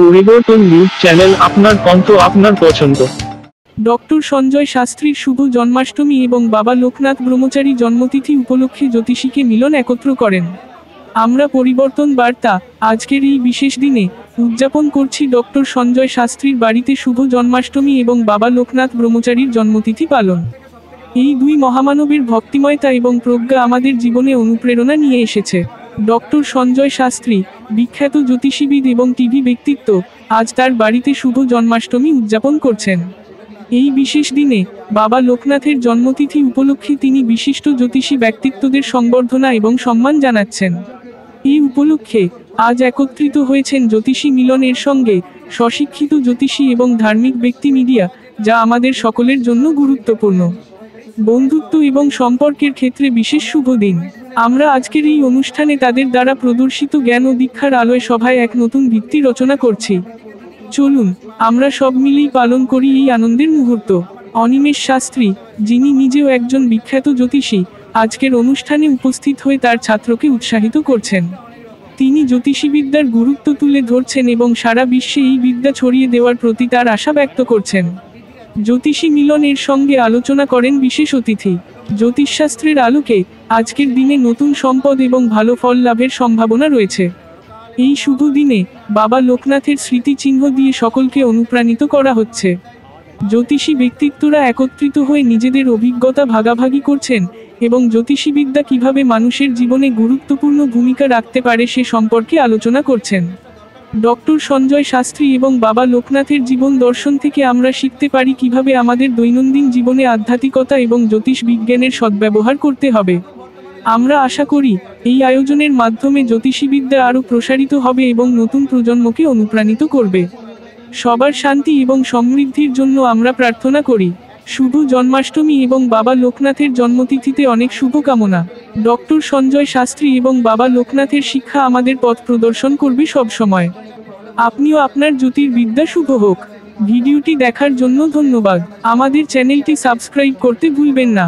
পরিবর্তন news channel, আপনার কণ্ঠ, আপনার পছন্দ। ডক্টর সঞ্জয় শাস্ত্রীর শুভ জন্মাষ্টমী এবং বাবা লোকনাথ ব্রহ্মচারী জন্মতিথি উপলক্ষে জ্যোতিষীকে মিলন একত্র করেন। আমরা পরিবর্তন বার্তা আজকের এই বিশেষ দিনে উদযাপন করছি ডক্টর সঞ্জয় শাস্ত্রীর বাড়িতে শুভ জন্মাষ্টমী এবং বাবা লোকনাথ ব্রহ্মচারীর জন্মতিথি পালন। এই দুই মহামানবের ভক্তিময়তা এবং প্রজ্ঞা আমাদের জীবনে অনুপ্রেরণা নিয়ে এসেছে। ডক্টর সঞ্জয় শাস্ত্রী, বিখ্যাত জ্যোতিষীবিদ এবং টিভি ব্যক্তিত্ব, আজ তার বাড়িতে শুভ জন্মাষ্টমী উদযাপন করছেন। এই বিশেষ দিনে বাবা লোকনাথের জন্মতিথি উপলক্ষে তিনি বিশিষ্ট জ্যোতিষী ব্যক্তিত্বদের সংবর্ধনা এবং সম্মান জানাচ্ছেন। এই উপলক্ষে আজ একত্রিত হয়েছেন জ্যোতিষী মিলনের সঙ্গে স্বশিক্ষিত জ্যোতিষী এবং ধার্মিক ব্যক্তি মিডিয়া, যা আমাদের সকলের জন্য গুরুত্বপূর্ণ। বন্ধুত্ব এবং সম্পর্কের ক্ষেত্রে বিশেষ শুভ দিন। আমরা আজকের এই অনুষ্ঠানে তাদের দ্বারা প্রদর্শিত জ্ঞান ও দীক্ষার আলোয় সভায় এক নতুন ভিত্তি রচনা করছি। চলুন আমরা সব মিলেই পালন করি এই আনন্দের মুহূর্ত। অনিমেষ শাস্ত্রী, যিনি নিজেও একজন বিখ্যাত জ্যোতিষী, আজকের অনুষ্ঠানে উপস্থিত হয়ে তার ছাত্রকে উৎসাহিত করছেন। তিনি জ্যোতিষীবিদ্যার গুরুত্ব তুলে ধরছেন এবং সারা বিশ্বে এই বিদ্যা ছড়িয়ে দেওয়ার প্রতি তার আশা ব্যক্ত করছেন। জ্যোতিষী মিলনের সঙ্গে আলোচনা করেন বিশেষ অতিথি। জ্যোতিষশাস্ত্রের আলোকে আজকের দিনে নতুন সম্পদ এবং ভালো ফল লাভের সম্ভাবনা রয়েছে। এই শুভ দিনে বাবা লোকনাথের স্মৃতিচিহ্ন দিয়ে সকলকে অনুপ্রাণিত করা হচ্ছে। জ্যোতিষী ব্যক্তিত্বরা একত্রিত হয়ে নিজেদের অভিজ্ঞতা ভাগাভাগি করছেন এবং জ্যোতিষীবিদ্যা কিভাবে মানুষের জীবনে গুরুত্বপূর্ণ ভূমিকা রাখতে পারে সে সম্পর্কে আলোচনা করছেন। ডক্টর সঞ্জয় শাস্ত্রী এবং বাবা লোকনাথের জীবন দর্শন থেকে আমরা শিখতে পারি কিভাবে আমাদের দৈনন্দিন জীবনে আধ্যাত্মিকতা এবং জ্যোতিষ বিজ্ঞানের সদ্ব্যবহার করতে হবে। আমরা আশা করি এই আয়োজনের মাধ্যমে জ্যোতিষীবিদ্যা আরও প্রসারিত হবে এবং নতুন প্রজন্মকে অনুপ্রাণিত করবে। সবার শান্তি এবং সমৃদ্ধির জন্য আমরা প্রার্থনা করি। শুভ জন্মাষ্টমী এবং বাবা লোকনাথের জন্মতিথিতে অনেক শুভকামনা। ডক্টর সঞ্জয় শাস্ত্রী এবং বাবা লোকনাথের শিক্ষা আমাদের পথ প্রদর্শন করবে সব সময়। আপনিও আপনার জ্যোতির্বিদ্যা শুভ হোক। ভিডিওটি দেখার জন্য ধন্যবাদ। আমাদের চ্যানেলটি সাবস্ক্রাইব করতে ভুলবেন না।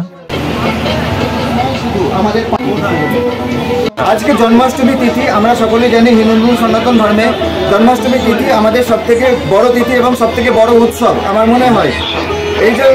আজকে জন্মাষ্টমী তিথি, আমরা সকলে জানি হিন্দু সনাতন ধর্মে জন্মাষ্টমী তিথি আমাদের সবথেকে বড় তিথি এবং সবথেকে বড় উৎসব আমার মনে হয়। এই যে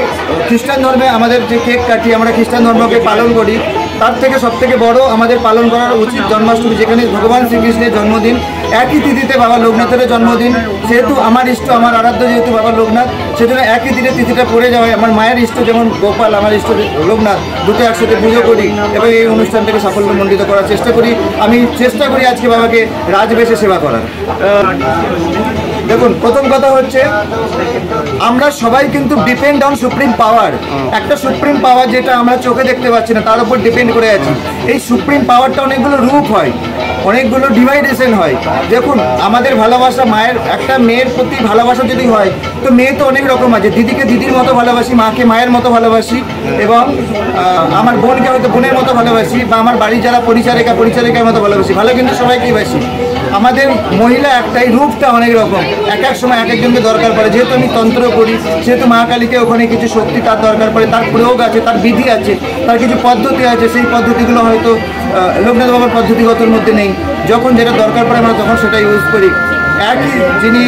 খ্রিস্টান ধর্মে আমাদের যে কেক কাটি, আমরা খ্রিস্টান ধর্মকে পালন করি, তার থেকে সবথেকে বড় আমাদের পালন করার উচিত জন্মাষ্টমী, যেখানে ভগবান শ্রীকৃষ্ণের জন্মদিন। একই তিথিতে বাবা লোকনাথের জন্মদিন, সেহেতু আমার ইষ্ট, আমার আরাধ্য যেহেতু বাবা লোকনাথ, সেজন্য একই দিনে তিথিটা পড়ে যাওয়ায় আমার মায়ের ইষ্ট যেমন গোপাল, আমার ইষ্ট লোকনাথ, দুটো একসাথে পুজো করি এবং এই অনুষ্ঠানটাকে সাফল্যমণ্ডিত করার চেষ্টা করি। আমি চেষ্টা করি আজকে বাবাকে রাজবেশে সেবা করার। দেখুন, প্রথম কথা হচ্ছে আমরা সবাই কিন্তু ডিপেন্ড অন সুপ্রিম পাওয়ার। একটা সুপ্রিম পাওয়ার যেটা আমরা চোখে দেখতে পাচ্ছি না, তার উপর ডিপেন্ড করে আছি। এই সুপ্রিম পাওয়ারটা অনেকগুলো রূপ হয়, অনেকগুলো ডিভাইডেশন হয়। দেখুন, আমাদের ভালোবাসা, মায়ের একটা মেয়ের প্রতি ভালোবাসা যদি হয়, তো মেয়ে তো অনেক রকম আছে। দিদিকে দিদির মতো ভালোবাসি, মাকে মায়ের মতো ভালোবাসি, এবং আমার বোনকে হয়তো বোনের মতো ভালোবাসি, বা আমার বাড়ির যারা পরিচারিকার মতো ভালোবাসি। ভালো কিন্তু সবাইকেই বাসি। আমাদের মহিলা একটাই, রূপটা অনেক রকম, এক এক সময় এক একজনকে দরকার পড়ে। যেহেতু আমি তন্ত্র করি, সেহেতু মা কালীকে ওখানে কিছু শক্তি তার দরকার পড়ে, তার প্রয়োগ আছে, তার বিধি আছে, তার কিছু পদ্ধতি আছে। সেই পদ্ধতিগুলো হয়তো লোকনাথ বাবার পদ্ধতিগতর মধ্যে নেই। যখন যেটা দরকার পড়ে আমরা তখন সেটা ইউজ করি। একই যিনি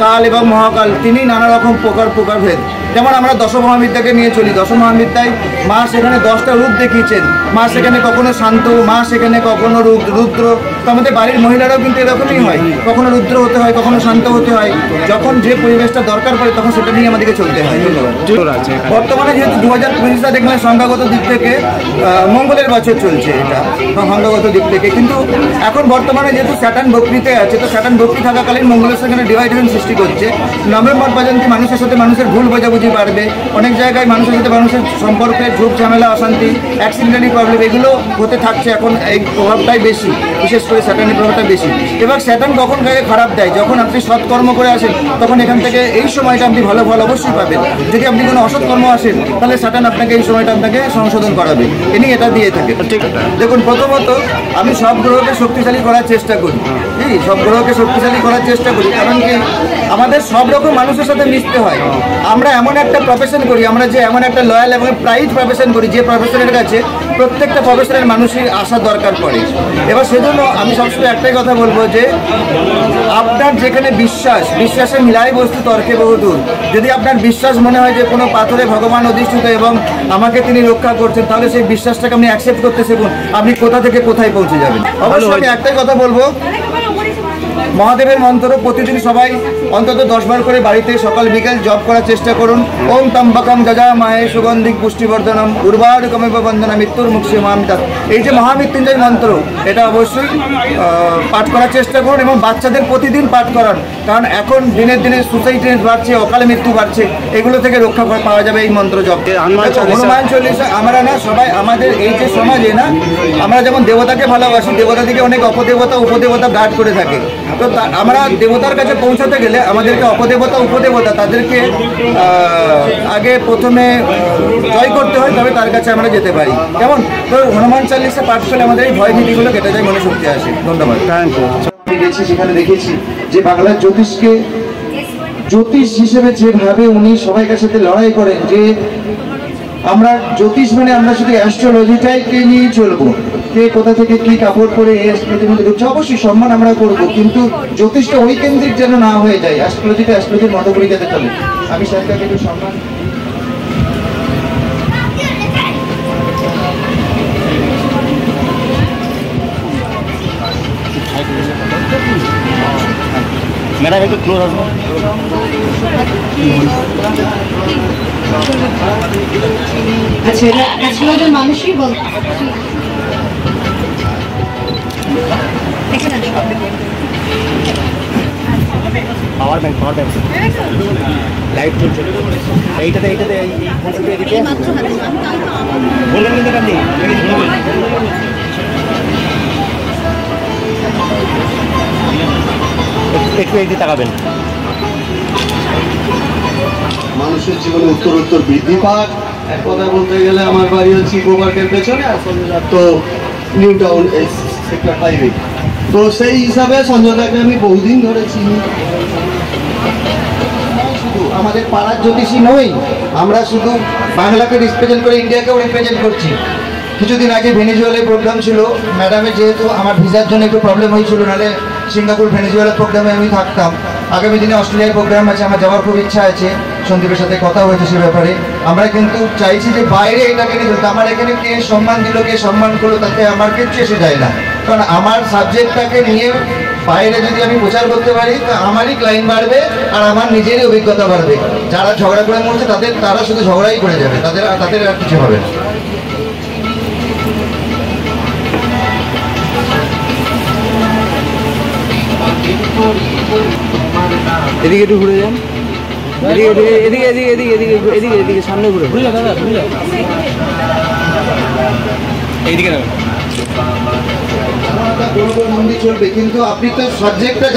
কাল এবং মহাকাল, তিনি নানা রকম প্রকারভেদ। যেমন আমরা দশ মহাবিদ্যাকে নিয়ে চলি, দশ মহাবিদ্যায় মা সেখানে 10টা রূপ দেখিয়েছেন। মা সেখানে কখনো শান্ত, মা সেখানে কখনো রুদ্র। তো আমাদের বাড়ির মহিলারাও কিন্তু এরকমই হয়, কখনো রুদ্র হতে হয়, কখনো শান্ত হতে হয়। যখন যে পরিবেশটা দরকার পড়ে তখন সেটা নিয়ে আমাদেরকে চলতে হয়। বর্তমানে যেহেতু 2025 দেখলাম সংখ্যাগত দিক থেকে মঙ্গলের বছর চলছে, এটা সংখ্যাগত দিক থেকে। কিন্তু এখন বর্তমানে যেহেতু স্যাটার্ন বক্রিতে আছে, তো স্যাটার্ন বক্রি থাকাকালীন মঙ্গলের সেখানে ডিভাইডেশন সৃষ্টি করছে। নভেম্বর পর্যন্ত মানুষের সাথে মানুষের ভুল বোঝাবুঝি বাড়বে। অনেক জায়গায় মানুষের সাথে মানুষের সম্পর্কে ঝুঁক ঝামেলা, অশান্তি, অ্যাক্সিডেন্টালি প্রবলেম, এগুলো হতে থাকছে। এখন এই প্রভাবটাই বেশি, বিশেষ করে স্যাটার্নের প্রভাবটা বেশি। এবার স্যাটার্ন কখন গায়ে খারাপ দেয়, যখন আপনি সৎকর্ম করে আসেন, তখন এখান থেকে এই সময়টা আপনি ভালো ফল অবশ্যই পাবেন। যদি আপনি কোনো অসৎ কর্ম আসেন, তাহলে স্যাটার্ন আপনাকে এই সময়টা আপনাকে সংশোধন করাবে, ইনি এটা দিয়ে থাকে। দেখুন, প্রথমত আমি সব গ্রহকে শক্তিশালী করার চেষ্টা করি। সব গ্রহকে শক্তিশালী করার চেষ্টা করি, কারণ কি আমাদের সব রকম মানুষের সাথে মিশতে হয়। আমরা এমন একটা প্রফেশন করি, আমরা যে এমন একটা লয়াল এবং প্রাইড প্রফেশন করি, যে প্রফেশনের কাছে প্রত্যেকটা প্রফেশনের মানুষের আসা দরকার পড়ে। এবার সেজন্য আমি সবসময় একটাই কথা বলবো যে আপনার যেখানে বিশ্বাসে মিলাই বস্তু তর্কে বহুদূর। যদি আপনার বিশ্বাস মনে হয় যে কোনো পাথরে ভগবান অধিষ্ঠিত এবং আমাকে তিনি রক্ষা করছেন, তাহলে সেই বিশ্বাসটাকে আপনি অ্যাকসেপ্ট করতে শিখুন। আপনি কোথা থেকে কোথায় পৌঁছে যাবেন। অবশ্যই আমি একটাই কথা বলবো, মহাদেবের মন্ত্র প্রতিদিন সবাই অন্তত 10 বার করে বাড়িতে সকাল বিকেল জপ করার চেষ্টা করুন। ওম ত্রম্বকম যজামহে সুগন্ধিক পুষ্টিবর্ধনম উর্বারুকমেব বন্দনা মৃত্যুর মুক্ষে মহামিতা। এই যে মহামৃত্যুঞ্জয় মন্ত্র, এটা অবশ্যই পাঠ করার চেষ্টা করুন এবং বাচ্চাদের প্রতিদিন পাঠ করান। কারণ এখন দিনের দিনে সুসাইড রেট বাড়ছে, অকালে মৃত্যু বাড়ছে, এগুলো থেকে রক্ষা পাওয়া যাবে এই মন্ত্র জপ। হনুমান চল্লিশা আমরা না সবাই আমাদের এই যে সমাজে না, আমরা যেমন দেবতাকে ভালোবাসি, দেবতা থেকে অনেক অপদেবতা উপদেবতা গার্ড করে থাকে। তো আমরা দেবতার কাছে পৌঁছাতে গেলে আমাদেরকে অপদেবতা উপদেবতা তাদেরকে আগে প্রথমে জয় করতে হয়, তবে তার কাছে আমরা যেতে পারি। কেমন? তো হনুমান চালিসা পাঠ করলে আমাদের এই ভয় ভীতিগুলো কেটে যায়, মনে শক্তি আসে। ধন্যবাদ। গেছি সেখানে দেখেছি যে বাংলার জ্যোতিষ হিসেবে যেভাবে উনি সবাইকার সাথে লড়াই করেন, যে আমরা জ্যোতিষ মানে আমরা শুধু অ্যাস্ট্রোলজিটাইকে নিয়ে চলবো, কে কোথা থেকে কি কাপড় পরে এর মধ্যে ঢুকছে, অবশ্যই সম্মান আমরা করবো, কিন্তু জ্যোতিষটা ওই কেন্দ্রিক যেন না হয়ে যায়, অ্যাস্ট্রোলজিটা অ্যাস্ট্রোলজির মতো করে যাতে চলে। আমি স্যারকে একটু সম্মান ম্যাডাম একটু ক্লোজ আসবো। আচ্ছা, এটা অ্যাস্ট্রোলজার মানুষই বল। পাওয়ার ব্যাংক লাইট চলছে এইটাতে বলবেন কিন্তু আপনি একটু এদিকে তাকাবেন। মানুষের জীবনে উত্তর বৃদ্ধি পাক। এক কথা বলতে গেলে আমার বাড়ি হচ্ছে ইকো পার্কের পেছনে, আর সঞ্জয় তো নিউ টাউন সেক্টর 5। তো সেই হিসাবে সঞ্জয়দাকে আমি বহুদিন ধরে চিনি। আমাদের পাড়ার জ্যোতিষী নই, আমরা শুধু বাংলাকে রিপ্রেজেন্ট করে ইন্ডিয়াকেও রিপ্রেজেন্ট করছি। কিছুদিন আগে ভেনেজুয়েলায় প্রোগ্রাম ছিল, ম্যাডামের যেহেতু আমার ভিসার জন্য একটু প্রবলেম হয়েছিল, নাহলে সিঙ্গাপুর ভেনেজুয়েলা প্রোগ্রামে আমি থাকতাম। আগামী দিনে অস্ট্রেলিয়ার প্রোগ্রাম আছে, আমার যাওয়ার খুব ইচ্ছা আছে। সন্দীপের সাথে কথা হয়েছে সে ব্যাপারে। আমরা কিন্তু চাইছি যে বাইরে এটাকে নিয়ে চলতে। আমার এখানে কে সম্মান দিল, কে সম্মান করলো, তাতে আমার কিচ্ছু এসে যায় না। কারণ আমার সাবজেক্টটাকে নিয়ে বাইরে যদি আমি প্রচার করতে পারি, তো আমারই ক্লায়েন্ট বাড়বে আর আমার নিজেরই অভিজ্ঞতা বাড়বে। যারা ঝগড়া করে মরছে তারা শুধু ঝগড়াই করে যাবে, তাদের আর কিছু হবে না। এদিকে একটু ঘুরে যান, এদিকে সামনে ঘুরে এইদিকে মন্দির চলবে, কিন্তু আপনি তো সাবজেক্টটা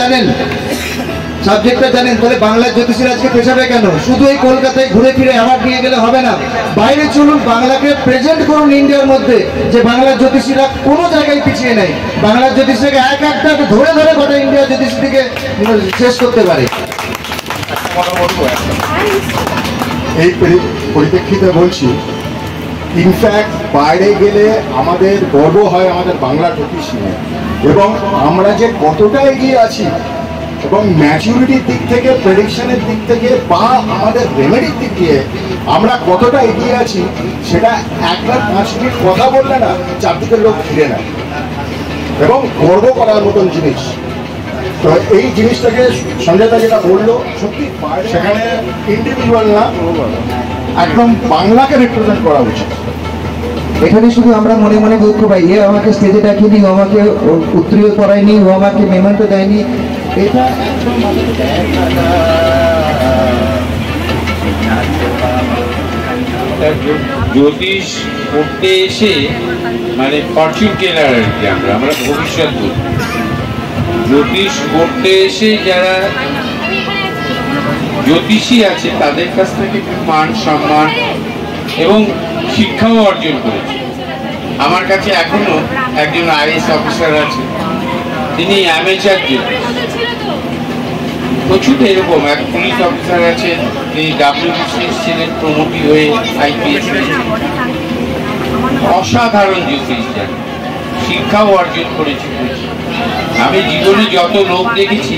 জানেন, তাহলে বাংলার জ্যোতিষীরা আজকে পেছাবে কেন? শুধু এই কলকাতায় ঘুরে ফিরে অ্যাওয়ার্ড নিয়ে গেলে হবে না। বাইরে চলুন, বাংলাকে প্রেজেন্ট করুন ইন্ডিয়ার মধ্যে, যে বাংলার জ্যোতিষীরা কোনো জায়গায় পিছিয়ে নেই। বাংলার জ্যোতিষীকে একটা ধরে গোটা ইন্ডিয়ার জ্যোতিষী থেকে শেষ করতে পারে। এই পরিপ্রেক্ষিতে বলছি, ইনফ্যাক্ট বাইরে গেলে আমাদের গর্ব হয় আমাদের বাংলা জ্যোতিষ নিয়ে, এবং আমরা যে কতটা এগিয়ে আছি এবং ম্যাচুরিটির দিক থেকে, প্রেডিকশনের দিক থেকে, বা আমাদের রেমেডির দিক দিয়ে আমরা কতটা এগিয়ে আছি, সেটা একবার 5 মিনিট কথা বললে না চারদিকের লোক ফিরে নেয়, এবং গর্ব করার মতন জিনিস। তো এই জিনিসটাকে সঞ্জয়দা যেটা বললো, সত্যি সেখানে ইন্ডিভিজুয়াল না, একদম বাংলাকে রিপ্রেজেন্ট করা উচিত। এখানে শুধু আমরা মনে মনে দুঃখ পাই, এ আমাকে স্টেজে ডাকিনি, ও আমাকে উত্তরীয় করায়নি, ও আমাকে মেমেন্টো দেয়নি। এটা জ্যোতিষ করতে এসে মানে ফরচুন টেলার আর কি, আমরা ভবিষ্যৎ বলি। জ্যোতিষ করতে এসে যারা জ্যোতিষী আছে তাদের কাছ থেকে মান সম্মান এবং শিক্ষাও অর্জন করেছে। আমার কাছে এখনো একজন আইএস অফিসার আছে, তিনি অ্যামেচার জ্যোতিষ। প্রচুর এরকম এক পুলিশ অফিসার আছে, তিনি ডাব্লিউবিসিএস ছিলেন, প্রমোটি হয়ে আইপিএস। অসাধারণ জ্যোতিষ জানেন। শিক্ষাও অর্জন করেছি। আমি জীবনে যত লোক দেখেছি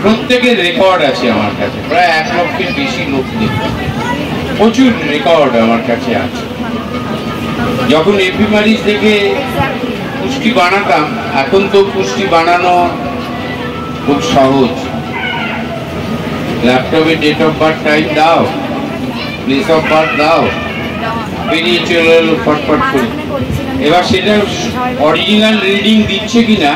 প্রত্যেকের রেকর্ড আছে আমার কাছে, প্রায় 1 লক্ষের বেশি লোক দেখেছি, প্রচুর রেকর্ড আমার কাছে আছে। যখন এপিমারিজ থেকে পুষ্টি বানাতাম, এখন তো পুষ্টি বানানো খুব সহজ, ল্যাপটপে ডেট অফ বার্থ টাইম দাও, প্লেস অফ বার্থ দাও, বেরিয়ে চলে এলো ফটফট করে। এবার সেটা অরিজিনাল রিডিং দিচ্ছে কিনা